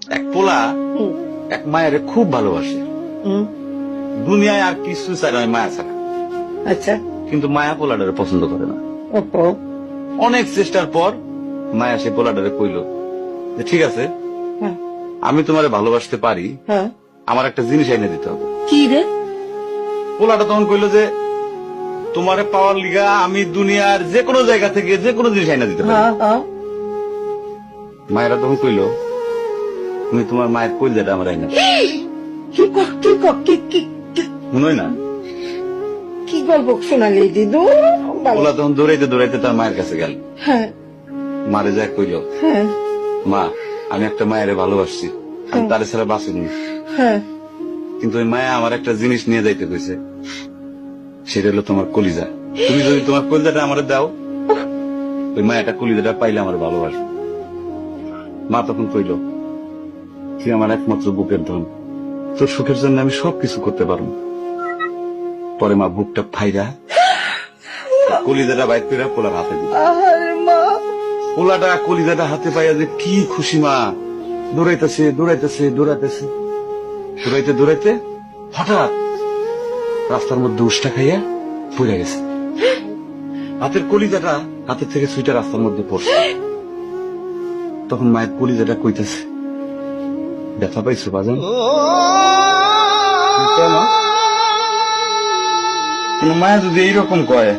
এক পোলা এক মায়ের খুব ভালোবাসে, দুনিয়ায় আর কিছু চাই না মায়া ছাড়া। আচ্ছা। কিন্তু মায়া পোলাটারে পছন্দ করে না। ওহো। অনেক চেষ্টার পর মায়া সে পোলাটারে কইল যে ঠিক আছে, হ্যাঁ। আমি তোমারে ভালোবাসতে পারি, হ্যাঁ। আমার একটা জিনিস এনে দিতে হবে। কি রে? পোলাটা তখন কইল যে তোমারে পাওয়ার লিগা আমি দুনিয়ার যে কোনো জায়গা থেকে যে কোনো জিনিস এনে দিতে পারি। হ্যাঁ হ্যাঁ। মায়েরা তখন কইল তুমি তোমার মায়ের কইলজাটা আমার এনে দাও। কি ক- কি ক- কি কি- কি- মনে হয় না? কি গল্প শোনালি দিদু? পোলা তখন দৌড়াইতে দৌড়াইতে তার মায়ের কাছে গেল, হ্যাঁ মারে যায় কইল হ্যাঁ মা আমি একটা মায়ের ভালোবাসছি, আমি তার ছাড়া বাঁচিনি, হ্যাঁ। কিন্তু ওই মায়া আমার একটা জিনিস নিয়ে যাইতে কইছে, সেটা হলো তোমার কলিজা। তুমি যদি তোমার কলিজাটা আমার দাও, ওই মায়াটা কলিজাটা পাইলে আমার ভালোবাসবে। মা তখন কইল তুই আমার একমাত্র বুকের ধন, তোর সুখের জন্য আমি সবকিছু করতে পারবো। পরে মা বুকটা ফাইরা কলিজাটা বাইর করে পোলার হাতে দিল। আরে মা। পোলাটা কলিজাটা হাতে পাইয়া যে কি খুশি, মা দৌড়াইতেছে দৌড়াইতেছে দৌড়াইতেছে, দৌড়াইতে দৌড়াইতে হঠাৎ রাস্তার মধ্যে উষ্টা খাইয়া পড়ে গেছে। হাতের কলিজাটা হাতের থেকে সুইটা রাস্তার মধ্যে পড়ছে। তখন মায়ের কলিজাটা কইতেছে ব্যথা পাইছো বাজান? কেন? কোন মায়া যদি এইরকম কয়